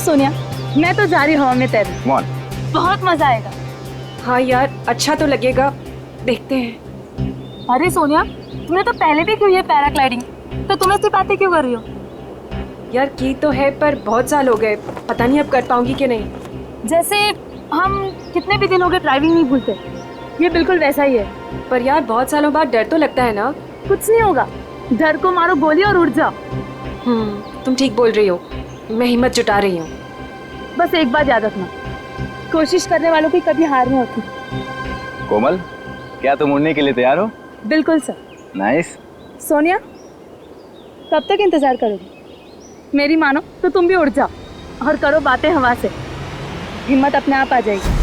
सोनिया, मैं तो जा रही हवा में तैरने। कौन? बहुत मजा आएगा। हाँ यार, अच्छा तो लगेगा, देखते हैं। अरे सोनिया, तुमने तो पहले भी की है पैराग्लाइडिंग, तो तुम ऐसी बातें क्यों कर रही हो? यार की तो है, पर बहुत साल हो गए, पता नहीं अब कर पाऊंगी कि नहीं। जैसे हम कितने भी दिन हो गए ड्राइविंग नहीं भूलते, ये बिल्कुल वैसा ही है। पर यार बहुत सालों बाद डर तो लगता है ना। कुछ नहीं होगा, डर को मारो गोली और उड़ जाओ। तुम ठीक बोल रही हो, मैं हिम्मत जुटा रही हूँ। बस एक बात याद रखना, कोशिश करने वालों की कभी हार नहीं होती। कोमल, क्या तुम उड़ने के लिए तैयार हो? बिल्कुल सर। नाइस। सोनिया, कब तक इंतजार करोगी? मेरी मानो तो तुम भी उड़ जाओ और करो बातें हवा से, हिम्मत अपने आप आ जाएगी।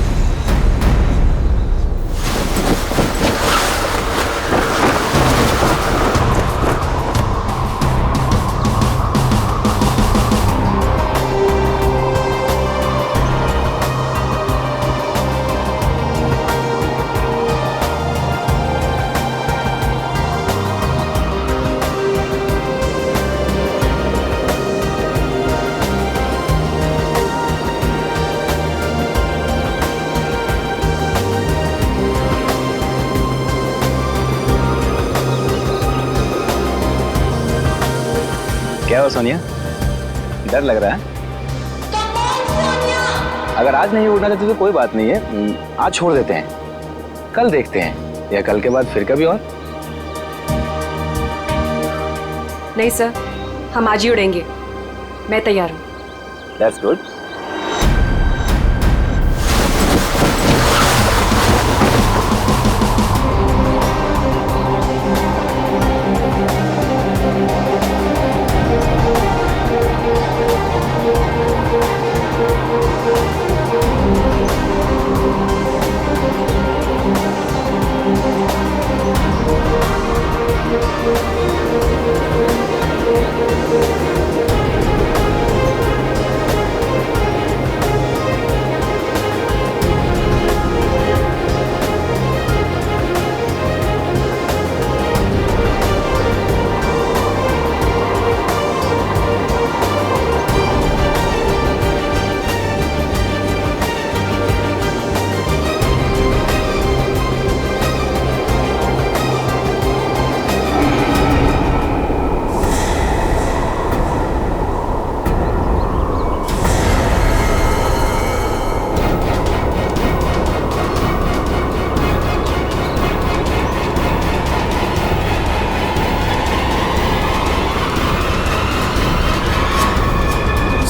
क्या हो सोनिया, डर लग रहा है? अगर आज नहीं उड़ना चाहते तो कोई बात नहीं है, आज छोड़ देते हैं, कल देखते हैं, या कल के बाद फिर कभी और। नहीं सर, हम आज ही उड़ेंगे, मैं तैयार हूँ। That's good.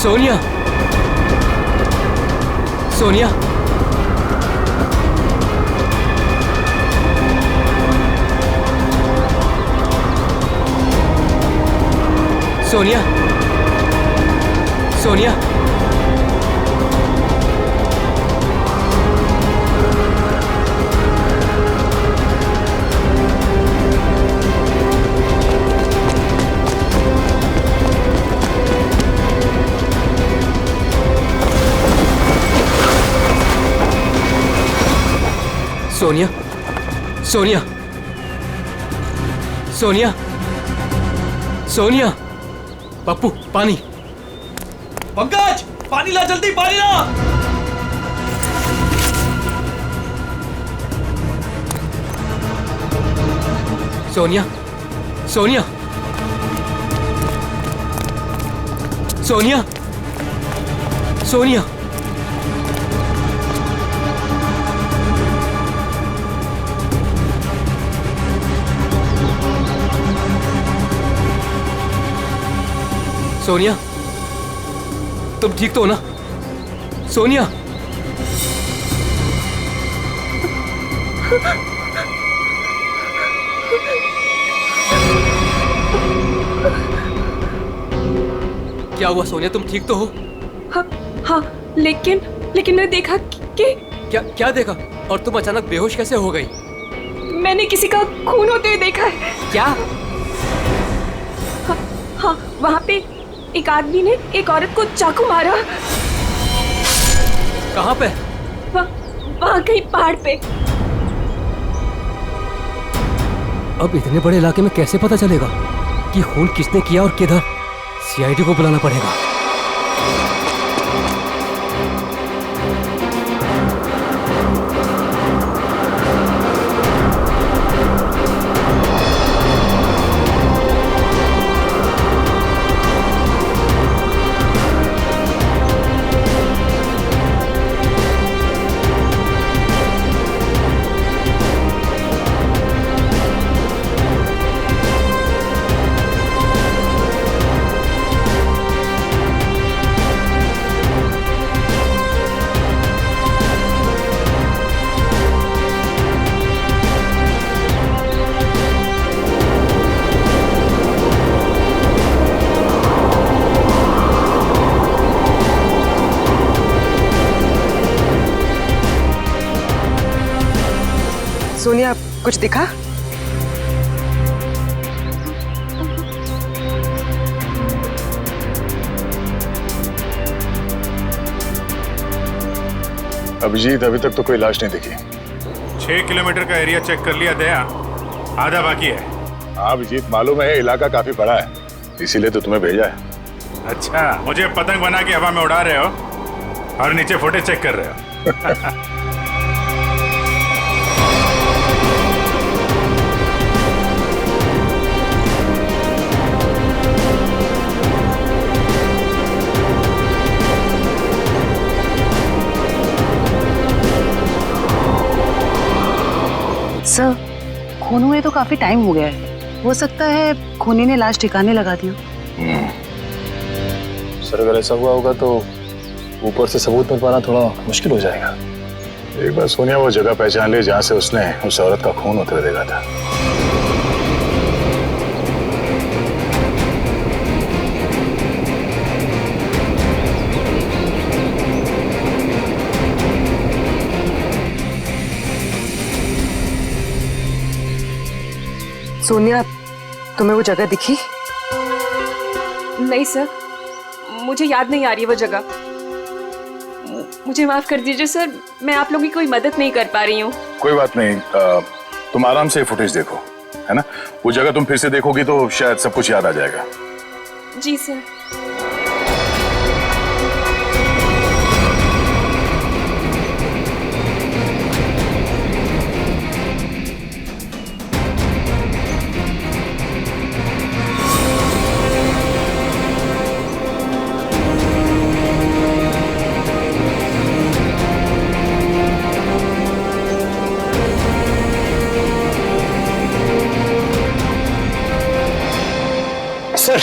सोनिया, सोनिया, सोनिया, सोनिया, सोनिया, सोनिया, सोनिया, सोनिया, पप्पू पानी। पंकज, पानी ला, जल्दी पानी ला। सोनिया, सोनिया, सोनिया, सोनिया, सोनिया, तुम ठीक तो हो ना? सोनिया, क्या हुआ सोनिया, तुम ठीक तो हो? हाँ हाँ, लेकिन मैंने देखा कि क्या देखा? और तुम अचानक बेहोश कैसे हो गई? मैंने किसी का खून होते हुए देखा है। क्या? हाँ, वहाँ पे एक आदमी ने एक औरत को चाकू मारा। कहाँ पे? वहाँ कहीं पहाड़ पे। अब इतने बड़े इलाके में कैसे पता चलेगा कि खून किसने किया और किधर? सीआईडी को बुलाना पड़ेगा। सोनिया, कुछ दिखा? अभिजीत, अभी तक तो कोई लाश नहीं दिखी। 6 किलोमीटर का एरिया चेक कर लिया दया, आधा बाकी है। हाँ अभिजीत, मालूम है इलाका काफी बड़ा है, इसीलिए तो तुम्हें भेजा है। अच्छा, मुझे पतंग बना के हवा में उड़ा रहे हो और नीचे फुटेज चेक कर रहे हो। सर, खून हुए तो काफी टाइम हो गया है, हो सकता है खूनी ने लाश ठिकाने लगा दी हो। सर अगर ऐसा हुआ होगा तो ऊपर से सबूत मिल पाना थोड़ा मुश्किल हो जाएगा। एक बार सोनिया वो जगह पहचान ले जहाँ से उसने उस औरत का खून उतर देखा था। सोनिया, तुम्हें वो जगह दिखी? नहीं सर, मुझे याद नहीं आ रही वो जगह। मुझे माफ कर दीजिए सर, मैं आप लोगों की कोई मदद नहीं कर पा रही हूँ। कोई बात नहीं, तुम आराम से फुटेज देखो, है ना? वो जगह तुम फिर से देखोगी तो शायद सब कुछ याद आ जाएगा। जी सर। सर।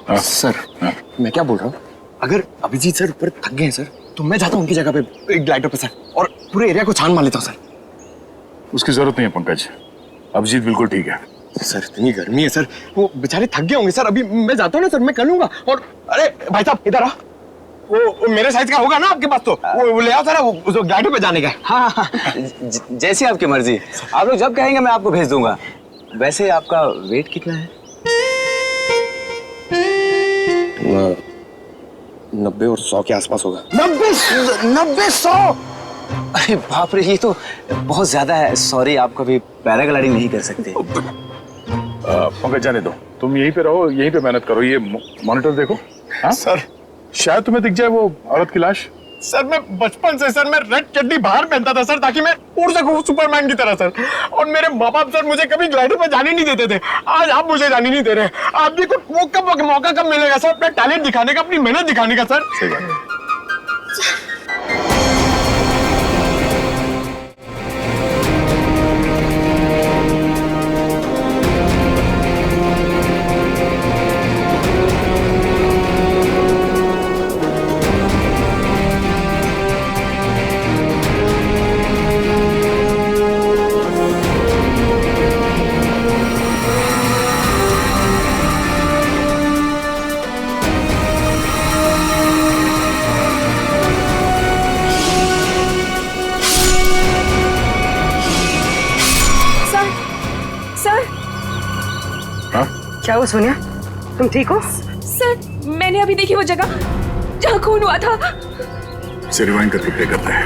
हाँ? सर, हाँ? मैं क्या बोल रहा हूँ, अगर अभिजीत सर ऊपर थक गए हैं सर, तो मैं जाता हूँ उनकी जगह पे एक ग्लाइडर पे सर, और पूरे एरिया को छान मार लेता हूँ सर। उसकी जरूरत नहीं है पंकज, अभिजीत बिल्कुल ठीक है। सर इतनी गर्मी है सर, वो बेचारे थक गए होंगे सर। अभी मैं जाता हूँ ना सर, मैं कर लूंगा। और अरे भाई साहब इधर आ, वो मेरे साइज का होगा ना आपके पास? तो वो ले आओ सर, वो ग्लाइडर पे जाने का। हाँ हाँ, जैसी आपकी मर्जी, आप लोग जब कहेंगे मैं आपको भेज दूंगा। वैसे आपका वेट कितना है? 90 और 100 के आसपास होगा। 90-100? अरे बाप रे, ये तो बहुत ज्यादा है। सॉरी, आप कभी पैराग्लाइडिंग नहीं कर सकते। पंकज जाने दो, तुम यहीं पे रहो, यहीं पे मेहनत करो। ये मॉनिटर देखो। हाँ सर, शायद तुम्हें दिख जाए वो औरत की लाश। सर मैं बचपन से सर मैं रेड चड्डी बाहर पहनता था सर, ताकि मैं उड़ सकूं सुपरमैन की तरह सर। और मेरे माँ बाप सर मुझे कभी ग्लाइडर पर जाने नहीं देते थे। आज आप मुझे जाने नहीं दे रहे। आप भी को मौका कब मिलेगा सर अपना टैलेंट दिखाने का, अपनी मेहनत दिखाने का सर? सही बात है। क्या हुआ सोनिया, तुम ठीक हो? सर, मैंने अभी देखी वो जगह जहाँ खून हुआ था। इसे रिवाइंड करके प्ले करते हैं।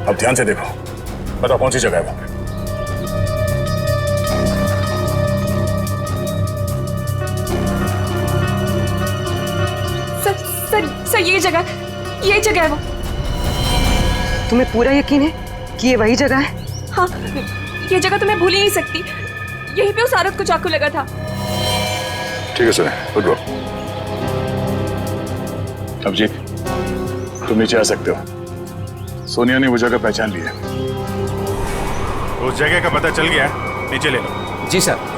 अब ध्यान से देखो, बताओ कौन सी जगह है वो? सर ये जगह है वो। तुम्हें पूरा यकीन है कि ये वही जगह है? हाँ, ये जगह तो मैं भूल ही नहीं सकती। यहीं पे उस औरत को चाकू लगा था। ठीक है सर, गुड वर्क। अभिजीत, तुम नीचे आ सकते हो। सोनिया ने वो जगह पहचान ली है। उस जगह का पता चल गया, नीचे ले लो। जी सर।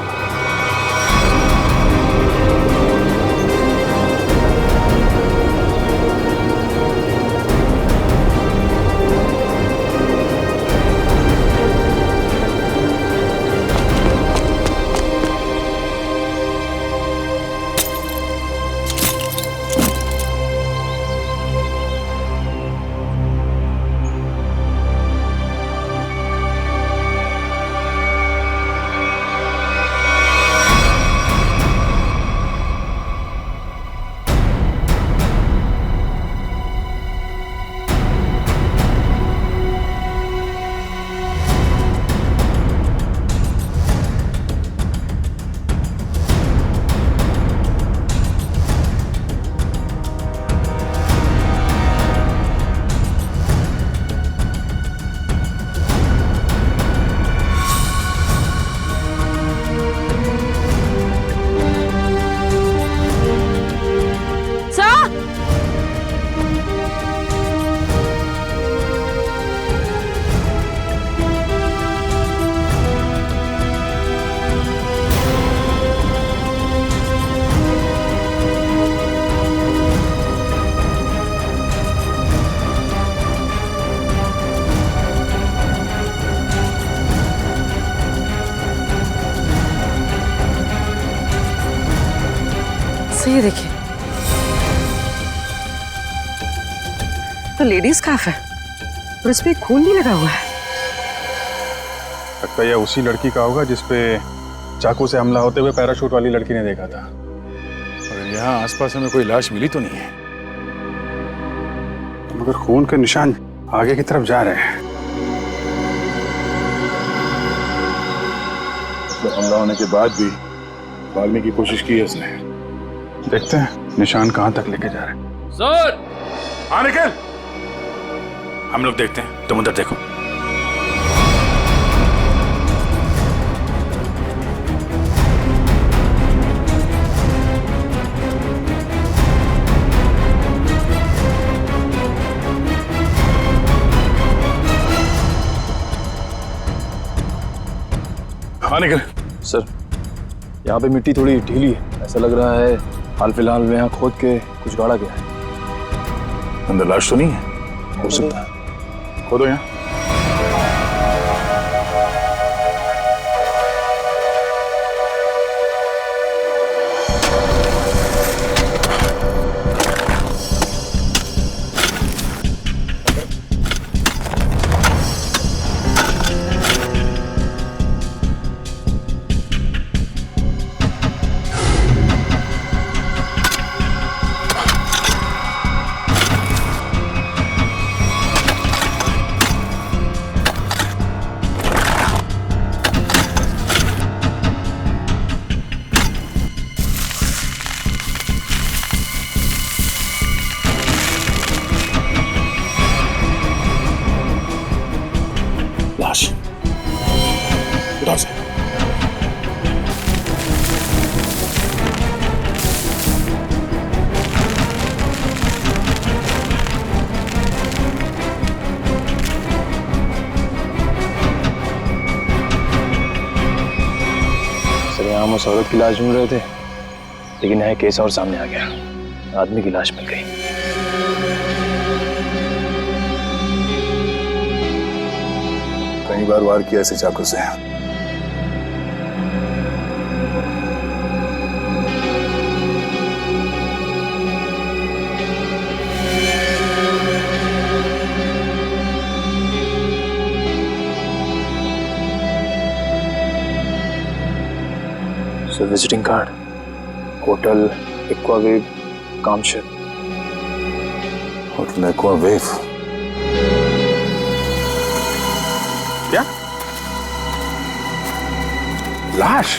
सर ये देखिए, तो लेडीज स्कार्फ है और इस पे खून भी लगा हुआ है। लगता है यह उसी लड़की का होगा जिसपे चाकू से हमला होते हुए पैराशूट वाली लड़की ने देखा था। मगर यहाँ आसपास हमें कोई लाश मिली तो नहीं है, मगर खून के निशान आगे की तरफ जा रहे हैं। मतलब हमला होने के बाद भी भागने की कोशिश की है उसने। देखते हैं निशान कहां तक लेके जा रहे हैं। सर हाँ निकल, हम लोग देखते हैं, तुम उधर देखो। हाँ निकल। सर यहाँ पे मिट्टी थोड़ी ढीली है, ऐसा लग रहा है हाल फिलहाल में यहाँ खोद के कुछ गाड़ा गया है। अंदर लाश तो नहीं है? हो सकता है। खोदो यहाँ। लाश उठाओ से। सर यहाँ हम उस औरत की लाश ढूंढ रहे थे, लेकिन यहाँ केस और सामने आ गया, आदमी की लाश मिल गई। कई बार वार किया ऐसे चाकू से। Sir visiting card, hotel Aquawave Kamshet. Hotel Aquawave? क्या लाश?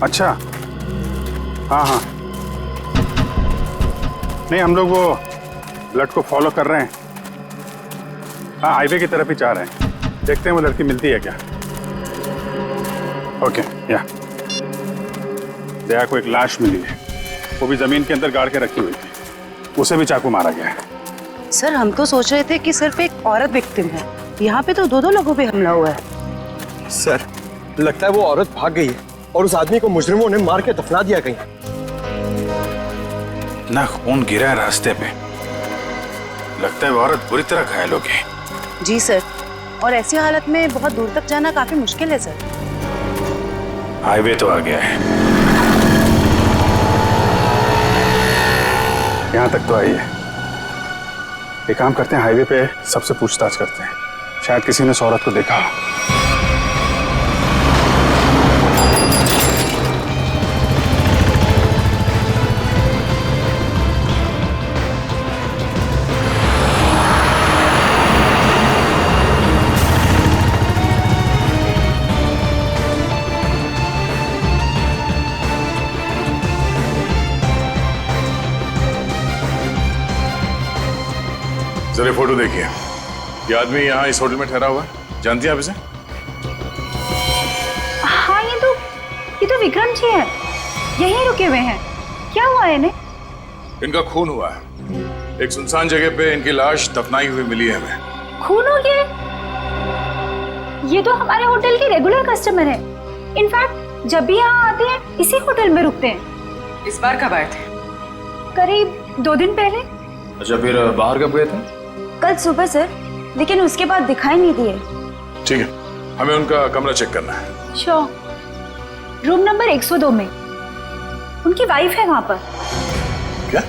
अच्छा हाँ हाँ, नहीं हम लोग वो ब्लड को फॉलो कर रहे हैं। हाँ हाईवे की तरफ ही जा रहे हैं, देखते हैं वो लड़की मिलती है क्या। ओके या दया को एक लाश मिली है, वो भी जमीन के अंदर गाड़ के रखी हुई थी, उसे भी चाकू मारा गया है। सर हम तो सोच रहे थे कि सिर्फ एक औरत विक्टिम है, यहाँ पे तो दो लोगों पे हमला हुआ है। सर लगता है वो औरत भाग गई है और उस आदमी को मुजरिमों ने मार के दफना दिया कहीं। ना खून गिरा है रास्ते पे, लगता है वो औरत बुरी तरह घायल हो गई। जी सर, और ऐसी हालत में बहुत दूर तक जाना काफी मुश्किल है सर। हाईवे तो आ गया है, यहाँ तक तो आई है। एक काम करते हैं, हाईवे पे सबसे पूछताछ करते हैं, शायद किसी ने इस औरत को देखा हो। जरा फोटो देखिए, ये आदमी यहाँ इस होटल में ठहरा हुआ है, जानती हैं आप इसे? हाँ ये तो विक्रम जी है, यहीं रुके हुए हैं। क्या हुआ है इन्हें? इनका खून हुआ है, एक सुनसान जगह पे इनकी लाश दफनाई हुई मिली है हमें। खून हो गया? ये तो हमारे होटल के रेगुलर कस्टमर है। इनफैक्ट जब भी यहाँ आते हैं इसी होटल में रुकते हैं। इस बार कब आए थे? करीब 2 दिन पहले। अच्छा फिर बाहर कब गए थे? कल सुबह सर, लेकिन उसके बाद दिखाई नहीं दिए। ठीक है, हमें उनका कमरा चेक करना है। श्योर। रूम नंबर 102 में। उनकी वाइफ है वहां पर। क्या?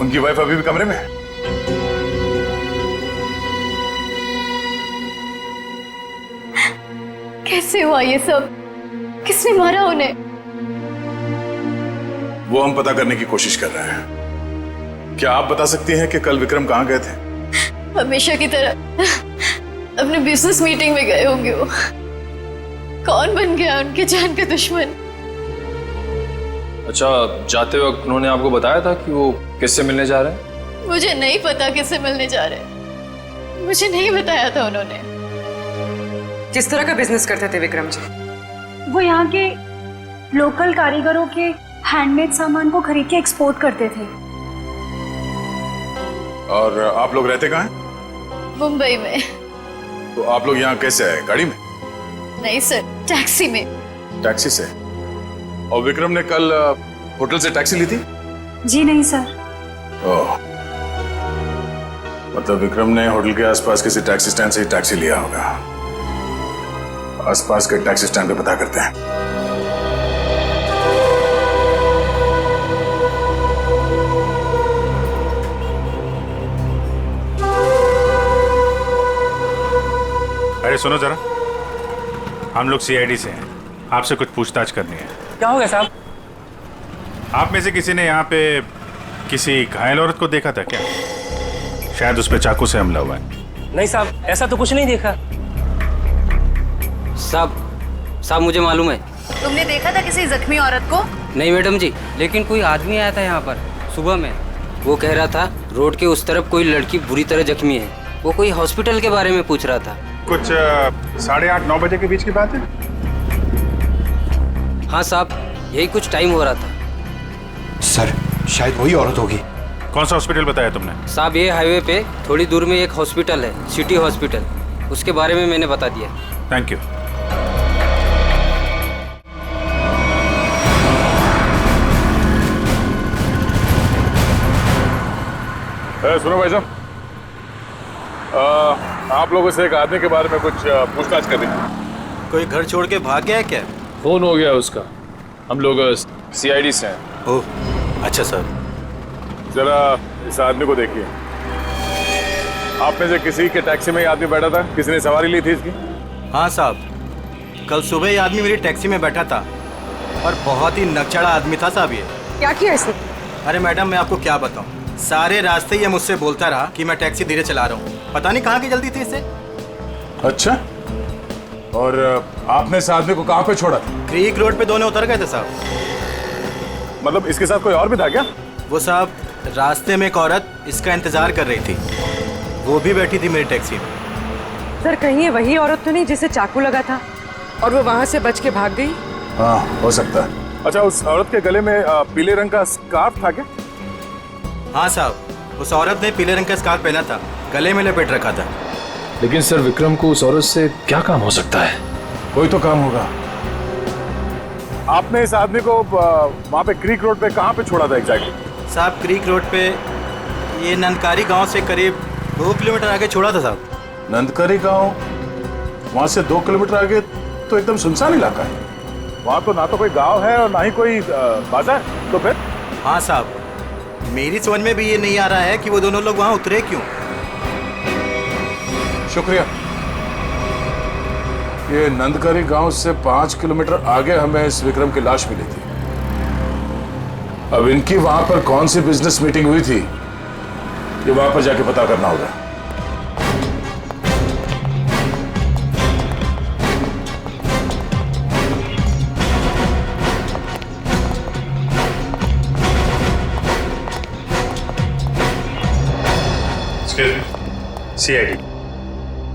उनकी वाइफ अभी भी कमरे में है? कैसे हुआ ये सब? किसने मारा उन्हें? वो हम पता करने की कोशिश कर रहे हैं। क्या आप बता सकती हैं कि कल विक्रम कहाँ गए थे? हमेशा की तरह अपने बिजनेस मीटिंग में गए होंगे वो। कौन बन गया उनके जान का दुश्मन? अच्छा, जाते वक्त उन्होंने आपको बताया था कि वो किससे मिलने जा रहे हैं? मुझे नहीं पता किससे मिलने जा रहे हैं। मुझे नहीं बताया था उन्होंने। किस तरह का बिजनेस करते थे विक्रम जी? वो यहाँ के लोकल कारीगरों के हैंडमेड सामान को खरीद के एक्सपोर्ट करते थे। और आप लोग रहते कहाँ हैं? मुंबई में। तो आप लोग यहाँ कैसे आए? गाड़ी में? नहीं सर, टैक्सी में। टैक्सी से? और विक्रम ने कल होटल से टैक्सी ली थी? जी नहीं सर। ओह, मतलब विक्रम ने होटल के आसपास किसी टैक्सी स्टैंड से ही टैक्सी लिया होगा। आसपास के टैक्सी स्टैंड पे पता करते हैं। अरे सुनो जरा, हम लोग सीआईडी से हैं, आपसे कुछ पूछताछ करनी है। क्या हो गया साहब? आप में से किसी ने यहाँ पे किसी घायल औरत को देखा था क्या? शायद उस पे चाकू से हमला हुआ है। नहीं साहब, ऐसा तो कुछ नहीं देखा। साहब मुझे मालूम है। तुमने देखा था किसी जख्मी औरत को? नहीं मैडम जी, लेकिन कोई आदमी आया था यहाँ पर सुबह में। वो कह रहा था रोड के उस तरफ कोई लड़की बुरी तरह जख्मी है। वो कोई हॉस्पिटल के बारे में पूछ रहा था। कुछ 8:30-9 बजे के बीच की बात है? हाँ साहब, यही कुछ टाइम हो रहा था। सर, शायद वही औरत होगी। कौन सा हॉस्पिटल बताया तुमने? साहब ये हाईवे पे थोड़ी दूर में एक हॉस्पिटल है, सिटी हॉस्पिटल। उसके बारे में मैंने बता दिया। Thank you. सुनो भाई साहब, आप लोगों से एक आदमी के बारे में कुछ पूछताछ कर रही है। कोई घर छोड़ के भाग गया है क्या? फोन हो गया उसका। हम लोग सीआईडी से हैं। ओह, अच्छा सर। जरा इस आदमी को देखिए। आप में से किसी के टैक्सी में ये आदमी बैठा था? किसी ने सवारी ली थी इसकी? हाँ साहब, कल सुबह ये आदमी मेरी टैक्सी में बैठा था और बहुत ही नकचड़ा आदमी था साहब ये। क्या किया इसने? अरे मैडम, मैं आपको क्या बताऊं, सारे रास्ते ये मुझसे बोलता रहा कि मैं टैक्सी धीरे चला रहा हूँ। पता नहीं कहाँ की जल्दी थी इसे। अच्छा, और आपने इस आदमी को कहाँ पे छोड़ा था? क्रीक रोड पे दोनों उतर गए थे साहब। मतलब इसके साथ कोई और भी था क्या? वो साहब, रास्ते में एक औरत इसका इंतजार कर रही थी, वो भी बैठी थी मेरी टैक्सी में। सर कहीं ये वही औरत तो नहीं जिसे चाकू लगा था और वो वहां से बच के भाग गई? हाँ, हो सकता है। अच्छा, उस औरत के गले में पीले रंग का स्कार्फ था क्या? हाँ साहब, उस औरत ने पीले रंग का स्कार्फ पहना था, गले में लपेट रखा था। लेकिन सर, विक्रम को उस औरत से क्या काम हो सकता है? कोई तो काम होगा। आपने इस आदमी को वहाँ पे क्रीक रोड पे कहाँ पे छोड़ा था एग्जैक्टली? साहब, क्रीक रोड पे ये नंदकारी गांव से करीब 2 किलोमीटर आगे छोड़ा था साहब। नंदकरी गांव? वहाँ से 2 किलोमीटर आगे तो एकदम सुनसान इलाका है। वहाँ तो ना तो कोई गांव है और ना ही कोई बाजार। तो फिर? हाँ साहब, मेरी समझ में भी ये नहीं आ रहा है कि वो दोनों लोग वहाँ उतरे क्यों। शुक्रिया। ये नंदकरी गांव से 5 किलोमीटर आगे हमें इस विक्रम की लाश मिली थी। अब इनकी वहां पर कौन सी बिजनेस मीटिंग हुई थी, ये वहां पर जाके पता करना होगा। सीआईडी।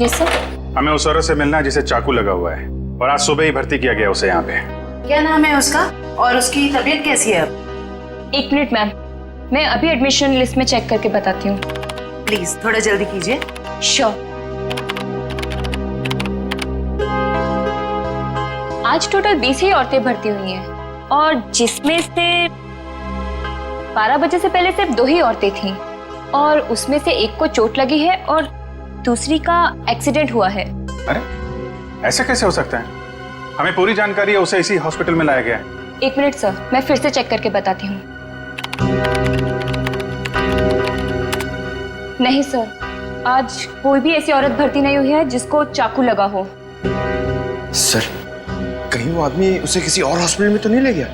Yes sir. हमें उस औरत से मिलना है जिसे चाकू लगा हुआ है और आज सुबह ही भर्ती किया गया उसे यहाँ पे। क्या नाम है उसका और उसकी तबीयत कैसी है अब? 1 मिनट मैम, मैं अभी एडमिशन लिस्ट में चेक करके बताती हूँ। प्लीज थोड़ा जल्दी कीजिए। श्योर। आज टोटल 20 ही औरतें भर्ती हुई हैं और जिसमें से 12 बजे से पहले सिर्फ 2 ही औरतें थीं और उसमें से एक को चोट लगी है और दूसरी का एक्सीडेंट हुआ है। अरे ऐसा कैसे हो सकता है? हमें पूरी जानकारी है, उसे इसी हॉस्पिटल में लाया गया है। 1 मिनट सर, मैं फिर से चेक करके बताती हूँ। नहीं सर, आज कोई भी ऐसी औरत भर्ती नहीं हुई है जिसको चाकू लगा हो। सर, कहीं वो आदमी उसे किसी और हॉस्पिटल में तो नहीं ले गया?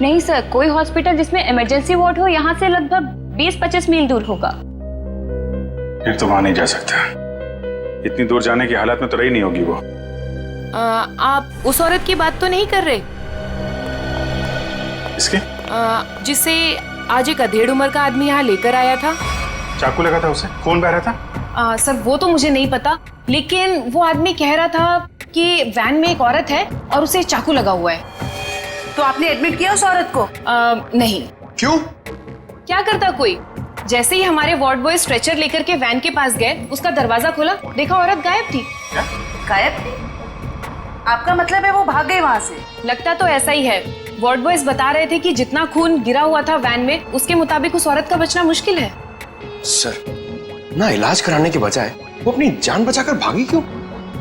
नहीं सर, कोई हॉस्पिटल जिसमें इमरजेंसी वार्ड हो यहाँ से लगभग 20-25 मील दूर होगा। फिर तो वहां नहीं जा सकता, इतनी दूर जाने की हालत में तो रही नहीं होगी वो। आप उस औरत की बात तो नहीं कर रहे? इसके जिसे आज एक अधेड़ उम्र का आदमी यहाँ लेकर आया था। चाकू लगा था उसे, खून बह रहा था। सर वो तो मुझे नहीं पता, लेकिन वो आदमी कह रहा था कि वैन में एक औरत है और उसे चाकू लगा हुआ है। तो आपने एडमिट किया उस औरत को? नहीं। क्यों? क्या करता कोई? जैसे ही हमारे वार्ड बॉय स्ट्रेचर लेकर के वैन के पास गए, उसका दरवाजा खोला, देखा औरत गायब थी। गायब? आपका मतलब है वो भाग गई वहाँ से? लगता तो ऐसा ही है। वार्ड बॉयज बता रहे थे कि जितना खून गिरा हुआ था वैन में, उसके मुताबिक उस औरत का बचना मुश्किल है। सर, ना इलाज कराने के बजाय वो अपनी जान बचाकर भागी क्यों?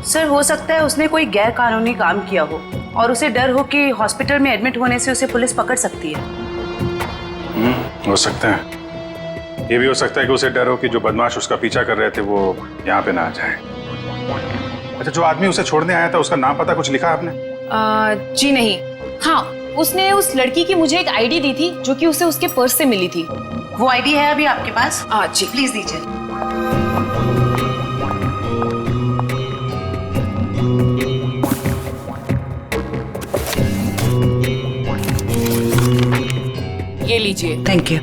सर, हो सकता है उसने कोई गैर कानूनी काम किया हो और उसे डर हो कि हॉस्पिटल में एडमिट होने से उसे पुलिस पकड़ सकती है। हो सकता है। ये भी हो सकता है कि उसे डर हो कि जो बदमाश उसका पीछा कर रहे थे वो यहाँ पे ना आ जाए। अच्छा, जो आदमी उसे छोड़ने आया था उसका नाम पता कुछ लिखा आपने? जी नहीं। हाँ, उसने उस लड़की की मुझे एक आईडी दी थी जो कि उसे उसके पर्स से मिली थी। वो आईडी है अभी आपके पास? जी प्लीज दीजिए। ये लीजिए। Thank you.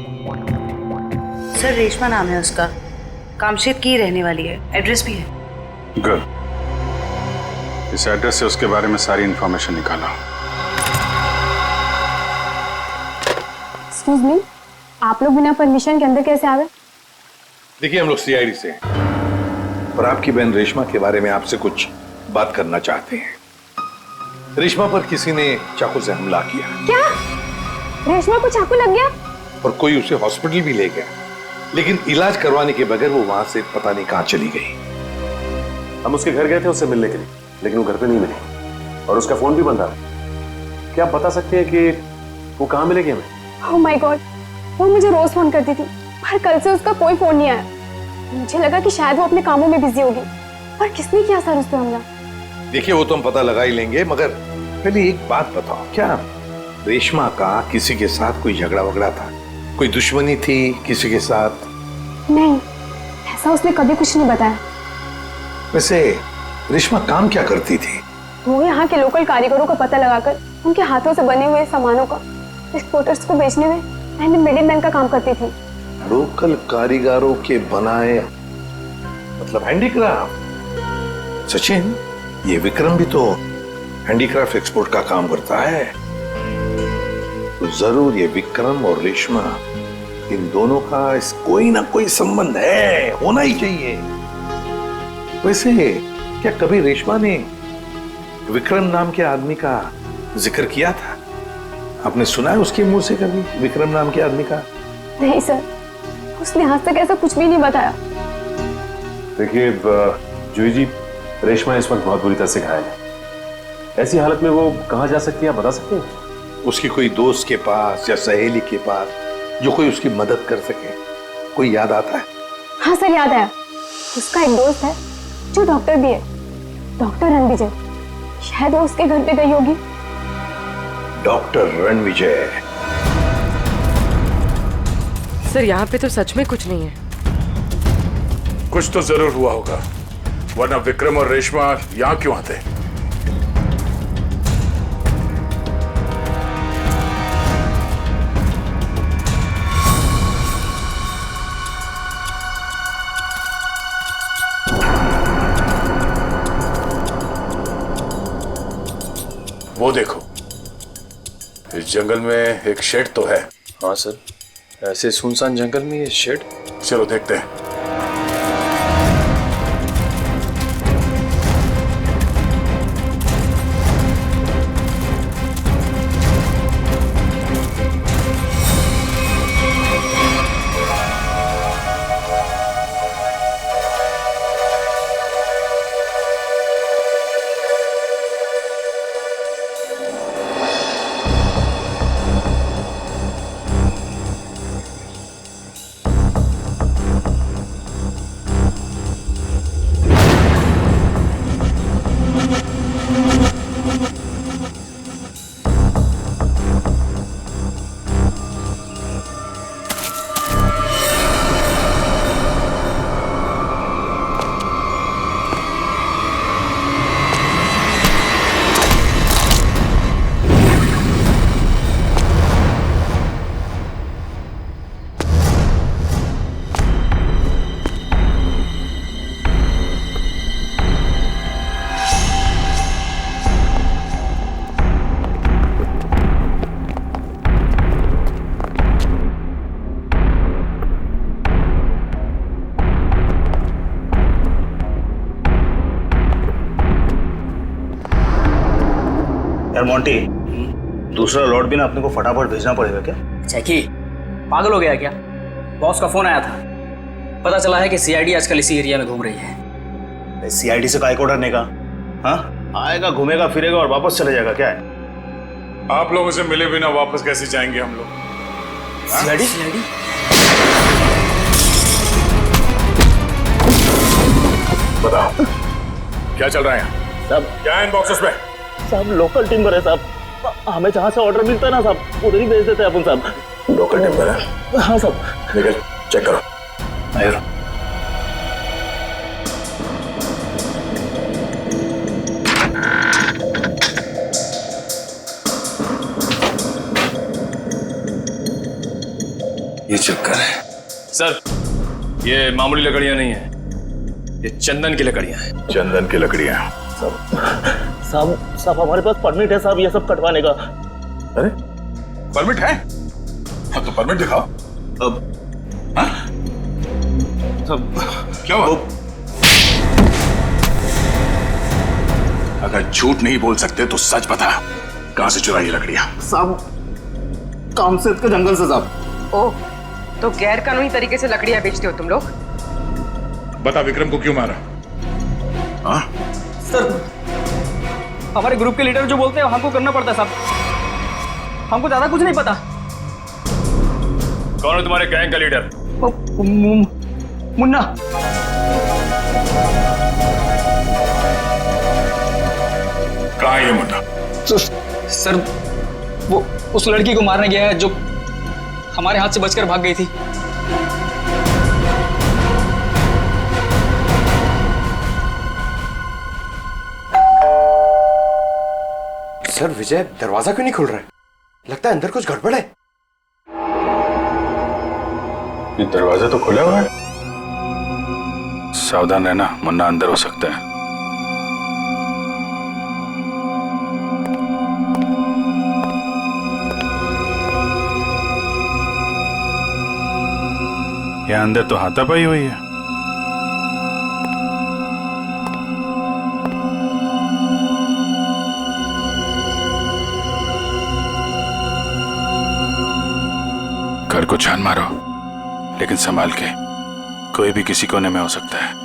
सर, रेशमा नाम है उसका, कामशेद की रहने वाली है, एड्रेस भी है। गुड। इस एड्रेस से उसके बारे में सारी इंफॉर्मेशन निकाला। एक्सक्यूज मी, आप लोग बिना परमिशन के अंदर कैसे आ गए? देखिए, हम लोग सीआईडी से हैं और आपकी बहन रेशमा के बारे में आपसे कुछ बात करना चाहते हैं। रेशमा पर किसी ने चाकू से हमला किया। क्या? रेशमा को चाकू लग गया? और कोई उसे हॉस्पिटल भी ले गया, लेकिन इलाज करवाने के बगैर वो वहां से पता नहीं कहां चली गई। हम उसके घर गए थे उससे मिलने के लिए, लेकिन वो घर पे नहीं मिली और उसका फोन भी बंद था। क्या आप बता सकते हैं कि वो कहाँ मिलेगी हमें? ओह माय गॉड, वो मुझे रोज फोन करती थी, पर कल से उसका कोई फोन नहीं आया। मुझे लगा कि शायद वो अपने कामों में बिजी होगी, पर किसने किया सर उस पे हमला? देखिए, वो तो हम पता लगा ही लेंगे, मगर पहले एक बात बताओ, क्या रेशमा का किसी के साथ कोई झगड़ा वगड़ा था? कोई दुश्मनी थी किसी के साथ? नहीं, ऐसा उसने कभी कुछ नहीं बताया। वैसे रेशमा काम क्या करती थी? वो यहाँ के लोकल कारीगरों का पता लगाकर उनके हाथों से बने हुए सामानों का एक्सपोर्टर्स को बेचने में मिडिलमैन का काम करती थी। लोकल कारीगरों के बनाए, मतलब हैंडीक्राफ्ट? सचिन, ये विक्रम भी तो हैंडीक्राफ्ट एक्सपोर्ट का काम करता है, तो जरूर ये विक्रम और रेशमा, इन दोनों का कोई ना कोई संबंध है, होना ही चाहिए। वैसे क्या कभी रेशमा ने विक्रम नाम के आदमी का जिक्र किया था? आपने सुना है उसके मुंह से कभी विक्रम नाम के आदमी का? नहीं सर, उसने आज तक ऐसा कुछ भी नहीं बताया। देखिए जूही जी, रेशमा इस वक्त बहुत बुरी तरह से घायल है। ऐसी हालत में वो कहाँ जा सकती है, आप बता सकते हैं? उसकी कोई दोस्त के पास या सहेली के पास जो कोई उसकी मदद कर सके, कोई याद आता है? हाँ सर, याद आया। उसका एक दोस्त है जो डॉक्टर भी है, डॉक्टर रणविजय। शायद वो उसके घर पे गई होगी। डॉक्टर रणविजय? सर, यहाँ पे तो सच में कुछ नहीं है। कुछ तो जरूर हुआ होगा, वरना विक्रम और रेशमा यहाँ क्यों आते? वो देखो, इस जंगल में एक शेड तो है। हाँ सर, ऐसे सुनसान जंगल में ये शेड? चलो देखते हैं। यार मोंटी, दूसरा लॉट भी ना अपने को फटाफट भेजना पड़ेगा क्या? जैकी पागल हो गया क्या? बॉस का फोन आया था, पता चला है कि सीआईडी आजकल इसी एरिया में घूम रही है। सीआईडी से काय को डरने का? हाँ, आएगा घूमेगा फिरेगा और वापस चले जाएगा, क्या है? आप लोगों से मिले बिना वापस कैसे जाएंगे हम लोग? सीआईडी? बताओ क्या चल रहा है यहाँ? सब क्या है इन बॉक्सेस में? सब लोकल टिम्बर है साहब, हमें जहाँ से ऑर्डर मिलता है ना साहब उधर ही भेज देते हैं अपन साहब। लोकल टिम्बर है? हाँ साहब। निकल चेक करो। आयो। ये चक्कर है सर, ये मामूली लकड़ियां नहीं है, ये चंदन की लकड़ियां हैं। चंदन की लकड़ियां? साहब हमारे पास परमिट है साहब ये सब कटवाने का। अरे परमिट है? हाँ तो परमिट दिखाओ। अब हाँ? सब क्या हुआ? अगर झूठ नहीं बोल सकते तो सच बता, कहां से चुराई लकड़ियां? साहब कामसेद के जंगल से साहब। ओह, तो गैर कानूनी तरीके से लकड़ियां बेचते हो तुम लोग? बता विक्रम को क्यों मारा? हाँ? सर हमारे ग्रुप के लीडर जो बोलते हैं हमको करना पड़ता है साहब, हमको ज्यादा कुछ नहीं पता। कौन है तुम्हारे गैंग का लीडर? मुन्ना। कहाँ है ये मुन्ना? सर वो उस लड़की को मारने गया है जो हमारे हाथ से बचकर भाग गई थी। सर विजय दरवाजा क्यों नहीं खुल रहा है? लगता है अंदर कुछ गड़बड़ है। ये दरवाजा तो खुला हुआ है। सावधान रहना, मुन्ना अंदर हो सकता है। यहाँ अंदर तो हाथापाई हुई है। घर को छान मारो, लेकिन संभाल के, कोई भी किसी कोने में हो सकता है।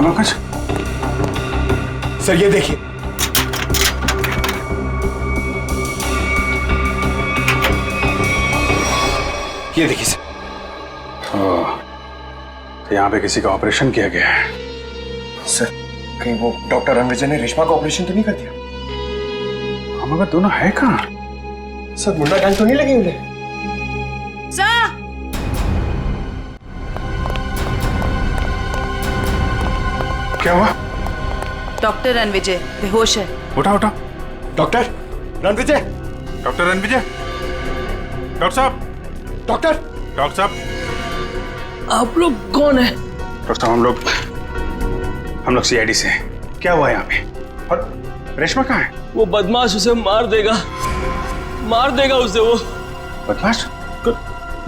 पंकज, सर ये देखिए, ये देखिए सर। तो यहाँ पे किसी का ऑपरेशन किया गया है। सर कहीं वो डॉक्टर रणविजय ने रेशमा का ऑपरेशन तो नहीं कर दिया? हम अगर दोनों है कहाँ? सर मुन्ना गैंग तो नहीं लगी उन्हें? क्या हुआ? डॉक्टर रणविजय बेहोश है। उठा उठा। Doctor Ranvijay, doctor Ranvijay, doctor साहब, डॉक्टर साहब, आप लोग कौन है? डॉक्टर साहब हम लोग सीआईडी से हैं। क्या हुआ यहाँ पे? और रेशमा कहाँ है? वो बदमाश उसे मार देगा उसे वो। बदमाश?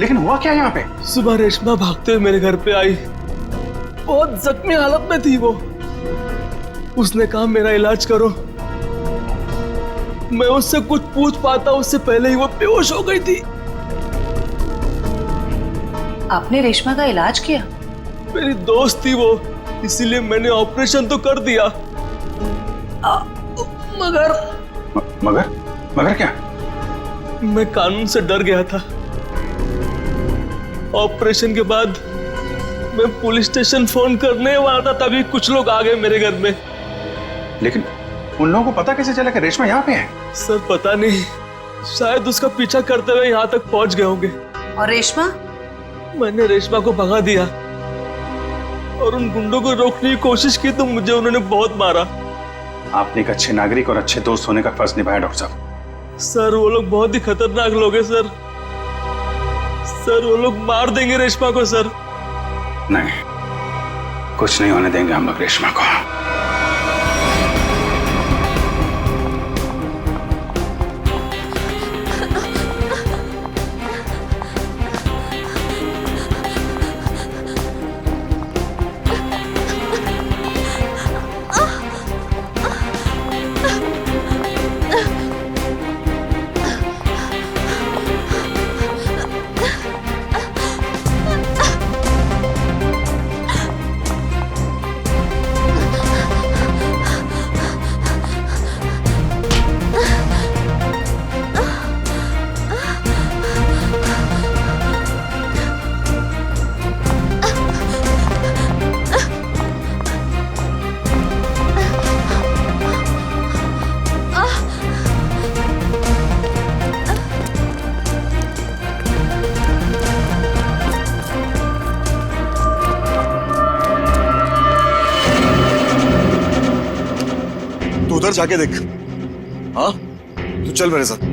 लेकिन हुआ क्या यहाँ पे? सुबह रेशमा भागते हुए मेरे घर पे आई, बहुत जख्मी हालत में थी वो। उसने कहा मेरा इलाज करो। मैं उससे कुछ पूछ पाता उससे पहले ही वो बेहोश हो गई थी। आपने रेशमा का इलाज किया? मेरी दोस्त थी वो, इसीलिए मैंने ऑपरेशन तो कर दिया। मगर मगर क्या? मैं कानून से डर गया था। ऑपरेशन के बाद मैं पुलिस स्टेशन फोन करने वाला था, तभी कुछ लोग आ गए मेरे घर में। लेकिन उन लोगों को पता कैसे चला कि रेशमा यहाँ पे है? सर पता नहीं, शायद उसका पीछा करते हुए यहाँ तक पहुंच गए होंगे। और रेशमा? मैंने रेशमा को भगा दिया और उन गुंडों को रोकने की कोशिश की तो मुझे उन्होंने बहुत मारा। आपने एक अच्छे नागरिक और अच्छे दोस्त होने का फर्ज निभाया डॉक्टर साहब। सर वो लोग बहुत ही खतरनाक लोग हैं सर। सर वो लोग मार देंगे रेशमा को सर। नहीं, कुछ नहीं होने देंगे हम लोग रेशमा को। उधर जाके देख। हाँ, तू चल मेरे साथ।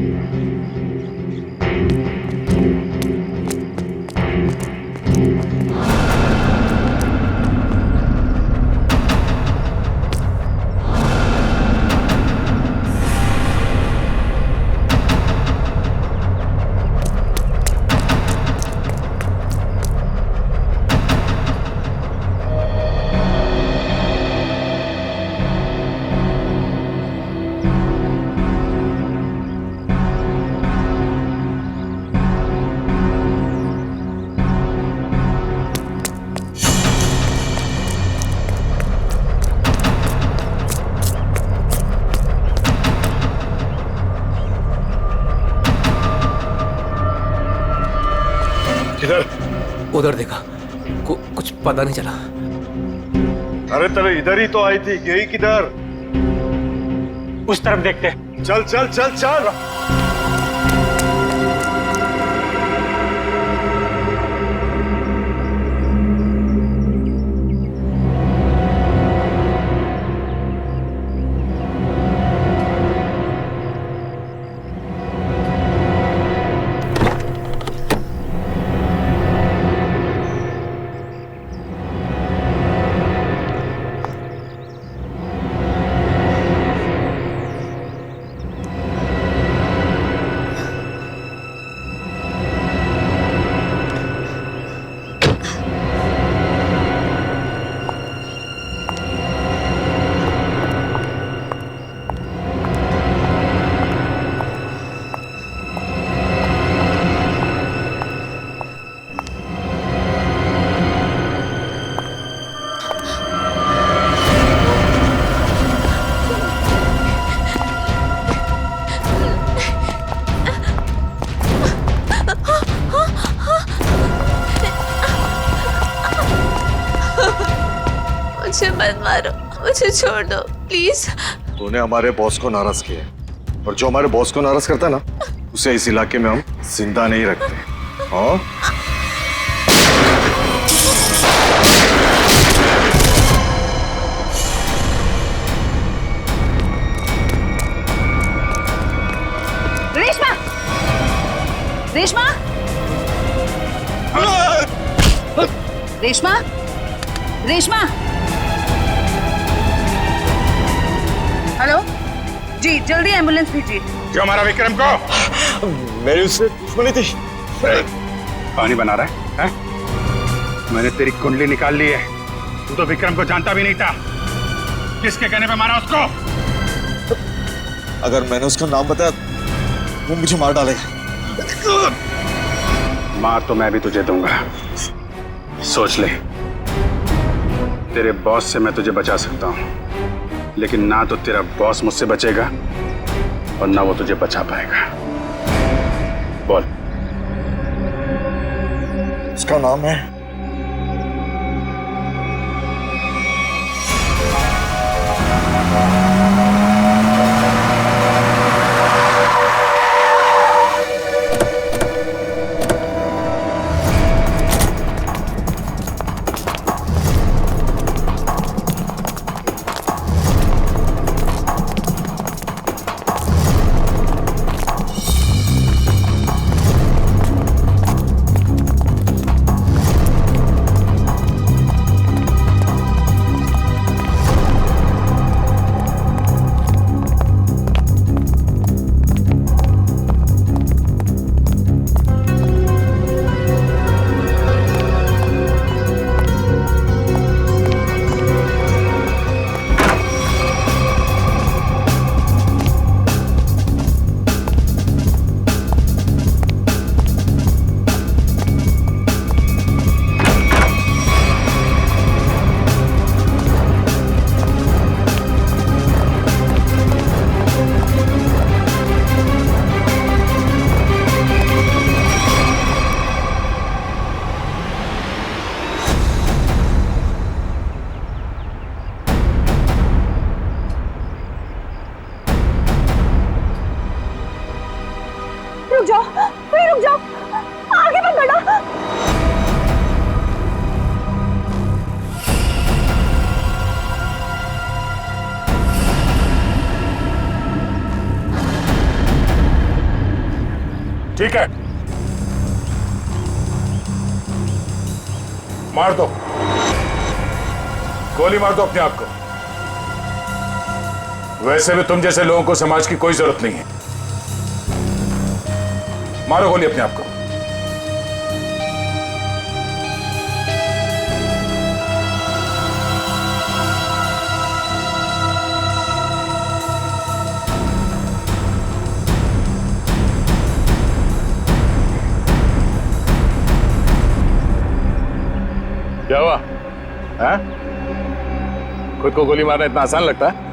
उधर देखा, कुछ पता नहीं चला। अरे तेरे इधर ही तो आई थी, यही किधर? उस तरफ देखते। चल चल चल चल। मुझे मत मारो, मुझे छोड़ दो प्लीज। तूने हमारे बॉस को नाराज किया है, और जो हमारे बॉस को नाराज करता है ना, उसे इस इलाके में हम जिंदा नहीं रखते। हाँ? रेशमा! रेशमा! रेशमा! रेशमा! हेलो जी, जल्दी एम्बुलेंस भेजिए। क्यों मारा विक्रम को? मेरी उससे दुश्मनी थी। पानी बना रहा है? मैंने तेरी कुंडली निकाल ली है। तू तो विक्रम को जानता भी नहीं था। किसके कहने पे मारा उसको? अगर मैंने उसका नाम बताया वो मुझे मार डालेगा। मार तो मैं भी तुझे दूंगा, सोच ले। तेरे बॉस से मैं तुझे बचा सकता हूँ, लेकिन ना तो तेरा बॉस मुझसे बचेगा और ना वो तुझे बचा पाएगा। बोल। उसका नाम है रुक जाओ, आगे मत बढ़ो। ठीक है, मार दो, गोली मार दो अपने आप को। वैसे भी तुम जैसे लोगों को समाज की कोई जरूरत नहीं है। मारो गोली अपने आप को। क्या हुआ? हैं? खुद को गोली मारना इतना आसान लगता है?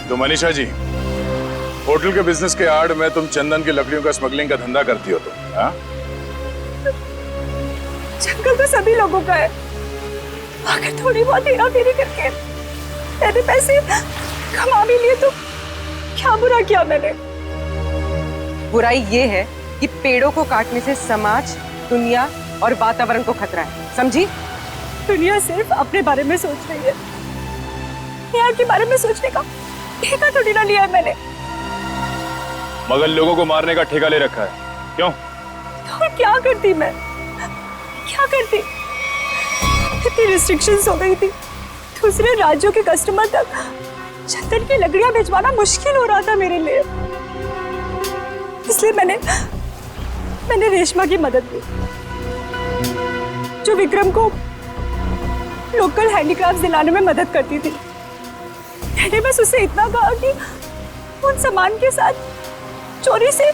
तो मनीषा जी, होटल के बिजनेस के आड़ में तुम चंदन की लकड़ियों का स्मगलिंग का धंधा करती हो तुम, हाँ? जंगल तो सभी लोगों का है, अगर थोड़ी बहुत हेरा फेरी करके मैंने पैसे कमा भी लिए तो क्या बुरा किया मैंने? बुराई ये है कि पेड़ों को काटने से समाज, दुनिया और वातावरण को खतरा है, समझी? दुनिया सिर्फ अपने बारे में सोच रही है, यहाँ के बारे में सोचने का ठेका थोड़ी ना लिया है मैंने। मगर लोगों को मारने का ठेका ले रखा है, क्यों? तो क्या करती मैं? क्या करती? इतनी रिस्ट्रिक्शंस हो गई थी, दूसरे राज्यों के कस्टमर तक चंदन की लकड़ियां भिजवाना मुश्किल हो रहा था मेरे लिए। इसलिए मैंने रेशमा की मदद की, जो विक्रम को लोकल हैंडीक्राफ्ट दिलाने में मदद करती थी। मैंने बस उससे इतना कहा कि उन सामान के साथ चोरी से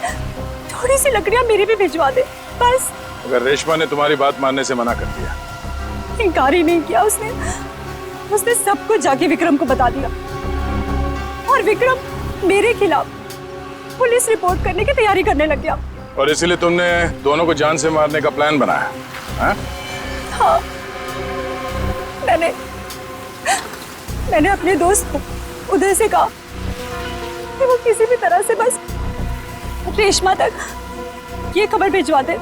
थोड़ी सी लकड़ियां मेरी भी भिजवा दे, बस। अगर रेशमा ने तुम्हारी बात मानने से मना कर दिया? इनकार ही नहीं किया उसने सब कुछ जाके विक्रम को बता दिया, और विक्रम मेरे खिलाफ पुलिस रिपोर्ट करने की तैयारी करने लग गया। और इसीलिए तुमने दोनों को जान से मारने का प्लान बनाया, हाँ? हाँ, मैंने अपने दोस्त उदय से कहा कि वो किसी भी तरह से बस रेशमा तक ये खबर भिजवा दे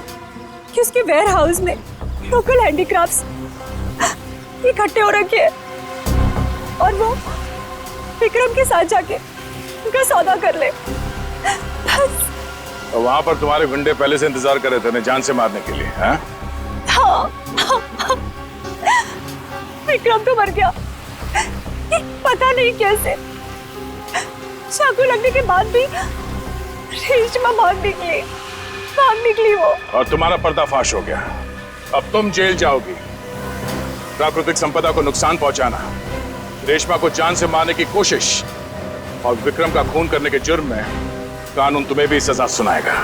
कि उसके वेयर हाउस में लोकल हैंडीक्राफ्ट्स इकट्ठे हो रखे हैं, और वो विक्रम के साथ जाके उनका सौदा कर ले, बस। और वहां पर तुम्हारे गुंडे पहले से इंतजार कर रहे थे उन्हें जान से मारने के लिए, हाँ? हाँ, विक्रम तो मर गया, पता नहीं कैसे। चाकू लगने के बाद भी रेशमा भाग निकली वो। और तुम्हारा पर्दाफाश हो गया। अब तुम जेल जाओगी। प्राकृतिक संपदा को नुकसान पहुंचाना, रेशमा को जान से मारने की कोशिश और विक्रम का खून करने के जुर्म में कानून तुम्हें भी सजा सुनाएगा।